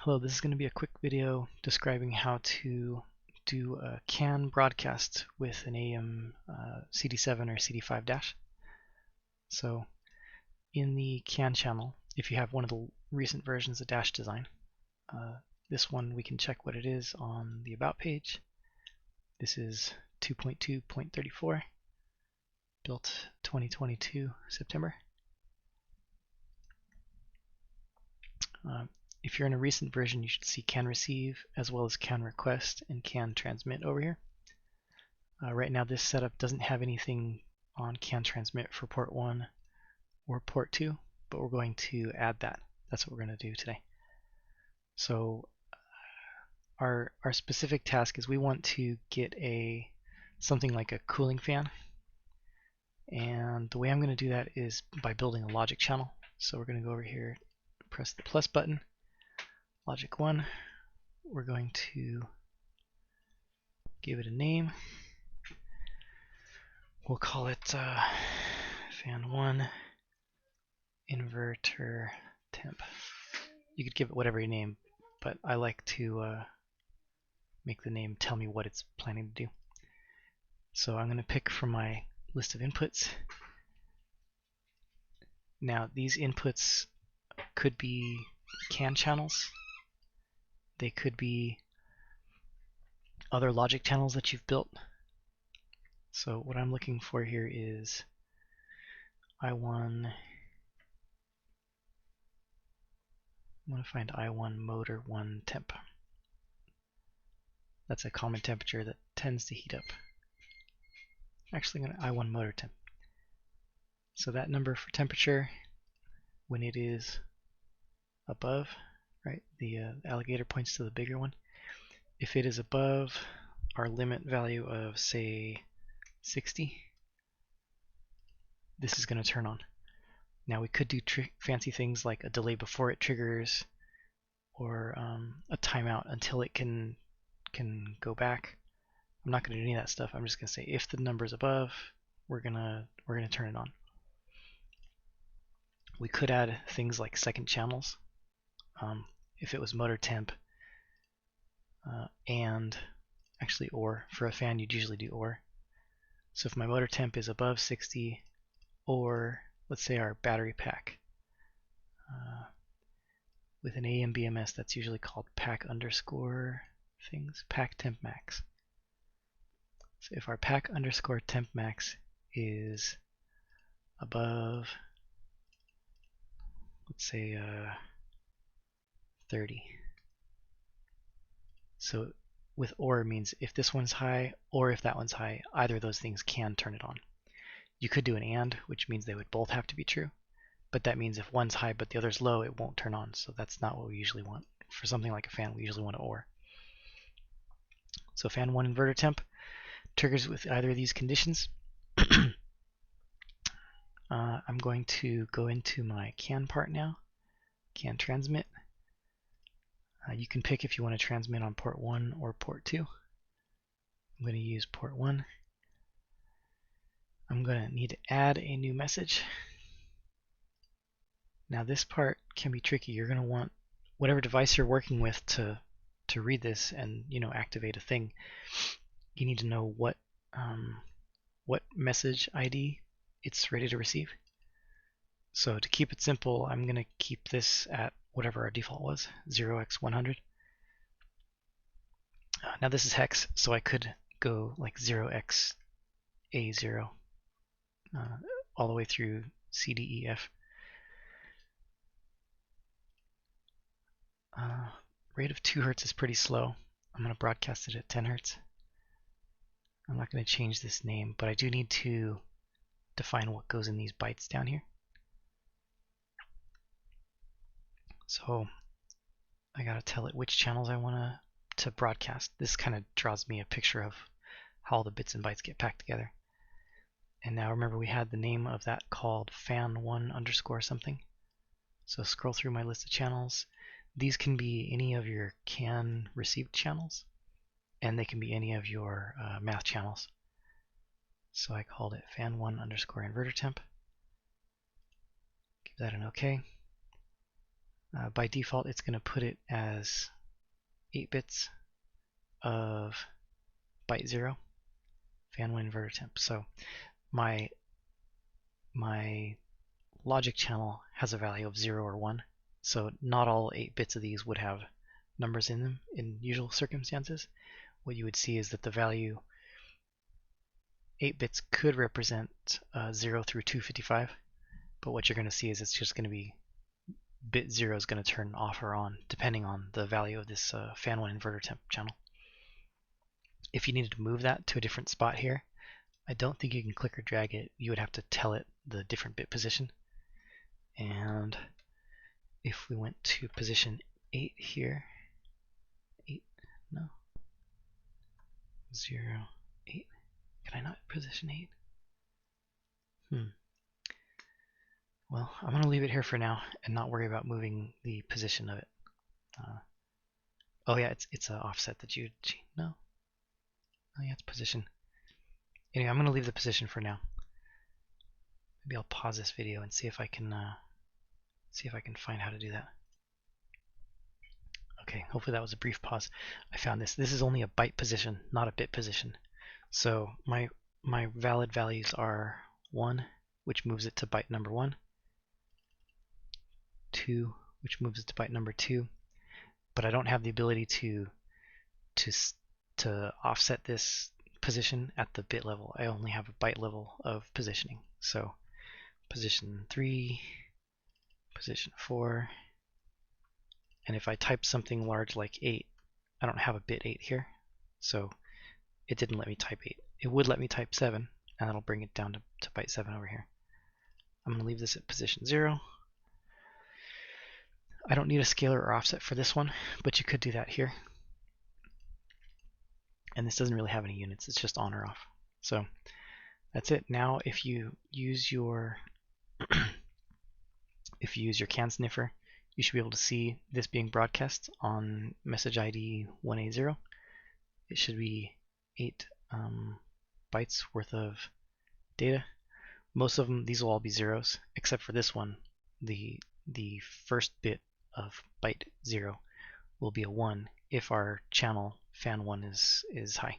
Hello, this is going to be a quick video describing how to do a CAN broadcast with an AEM CD7 or CD5 dash. So in the CAN channel, if you have one of the recent versions of dash design, this one we can check what it is on the about page. This is 2.2.34, built 2022 September. If you're in a recent version, you should see CAN receive as well as CAN request and CAN transmit over here. Right now this setup doesn't have anything on CAN transmit for port 1 or port 2, but we're going to add that. That's what we're going to do today. So our specific task is we want to get something like a cooling fan, and the way I'm going to do that is by building a logic channel. So we're going to go over here, press the plus button, logic 1. We're going to give it a name. We'll call it fan 1 inverter temp. You could give it whatever you name, but I like to make the name tell me what it's planning to do. So I'm going to pick from my list of inputs. Now these inputs could be CAN channels. They could be other logic channels that you've built. So what I'm looking for here is I want to find I1 motor 1 temp. That's a common temperature that tends to heat up. Actually, I'm going to I1 motor temp. So that number for temperature, when it is above, right, the alligator points to the bigger one. If it is above our limit value of, say, 60, this is going to turn on. Now we could do fancy things like a delay before it triggers, or a timeout until it can go back. I'm not going to do any of that stuff. I'm just going to say if the number is above, we're gonna turn it on. We could add things like second channels. If it was motor temp and actually or for a fan, you'd usually do or. So if my motor temp is above 60, or let's say our battery pack. With an AEM BMS, that's usually called pack underscore things, pack temp max. So if our pack underscore temp max is above, let's say 30. So with or means if this one's high or if that one's high, either of those things can turn it on. You could do an and, which means they would both have to be true, but that means if one's high but the other's low, it won't turn on. So that's not what we usually want. For something like a fan, we usually want an or. So fan 1 inverter temp triggers with either of these conditions. I'm going to go into my CAN part now, CAN transmit. You can pick if you want to transmit on port 1 or port 2. I'm going to use port 1. I'm going to need to add a new message. Now this part can be tricky. You're going to want whatever device you're working with to read this and activate a thing. You need to know what message ID it's ready to receive. So to keep it simple, I'm going to keep this at whatever our default was, 0x100. Now this is hex, so I could go like 0xA0 all the way through CDEF. Rate of 2 Hz is pretty slow. I'm going to broadcast it at 10 Hz. I'm not going to change this name, but I do need to define what goes in these bytes down here. So I got to tell it which channels I want to broadcast. This kind of draws me a picture of how all the bits and bytes get packed together. And now remember we had the name of that called fan1 underscore something. So scroll through my list of channels. These can be any of your CAN received channels, and they can be any of your math channels. So I called it fan1 underscore inverter temp. Give that an OK. By default, it's going to put it as 8 bits of byte 0, fan 1 inverter temp. So my logic channel has a value of 0 or 1, so not all 8 bits of these would have numbers in them in usual circumstances. What you would see is that the value 8 bits could represent 0 through 255, but what you're going to see is it's just going to be bit 0 is going to turn off or on depending on the value of this fan 1 inverter temp channel. If you needed to move that to a different spot here, I don't think you can click or drag it. You would have to tell it the different bit position. And if we went to position 8 here, 8, no, 0, 8, can I not position 8? Well, I'm going to leave it here for now and not worry about moving the position of it. Oh yeah, it's an offset that you, no? Oh yeah, it's position. Anyway, I'm going to leave the position for now. Maybe I'll pause this video and see if I can find how to do that. Okay, hopefully that was a brief pause. I found this. This is only a byte position, not a bit position. So my valid values are 1, which moves it to byte number 1, 2, which moves it to byte number 2, but I don't have the ability to offset this position at the bit level. I only have a byte level of positioning. So position 3, position 4, and if I type something large like 8, I don't have a bit 8 here, so it didn't let me type 8. It would let me type 7, and that'll bring it down to byte 7 over here. I'm going to leave this at position 0. I don't need a scaler or offset for this one, but you could do that here. And this doesn't really have any units, it's just on or off. So that's it. Now if you use your CAN sniffer, you should be able to see this being broadcast on message ID 180. It should be 8 bytes worth of data. Most of them, these will all be zeros, except for this one. The first bit of byte 0 will be a 1 if our channel fan 1 is high.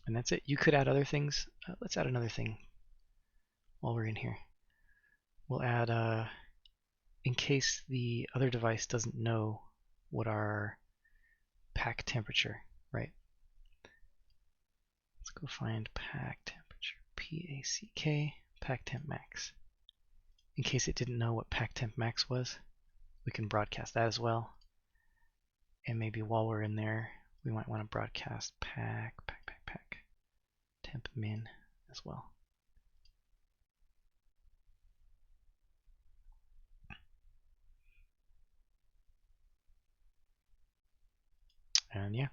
And that's it. You could add other things. Let's add another thing while we're in here. We'll add, in case the other device doesn't know what our pack temperature, right? Let's go find pack temperature, P-A-C-K, pack temp max. In case it didn't know what pack temp max was, we can broadcast that as well. And maybe while we're in there, we might want to broadcast pack temp min as well. And yeah.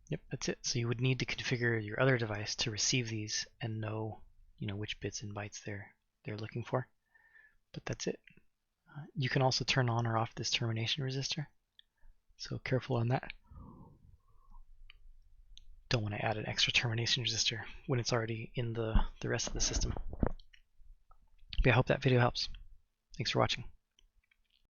Yep, that's it. So you would need to configure your other device to receive these and know, which bits and bytes they're looking for. But that's it. You can also turn on or off this termination resistor. So careful on that. Don't want to add an extra termination resistor when it's already in the rest of the system. But I hope that video helps. Thanks for watching.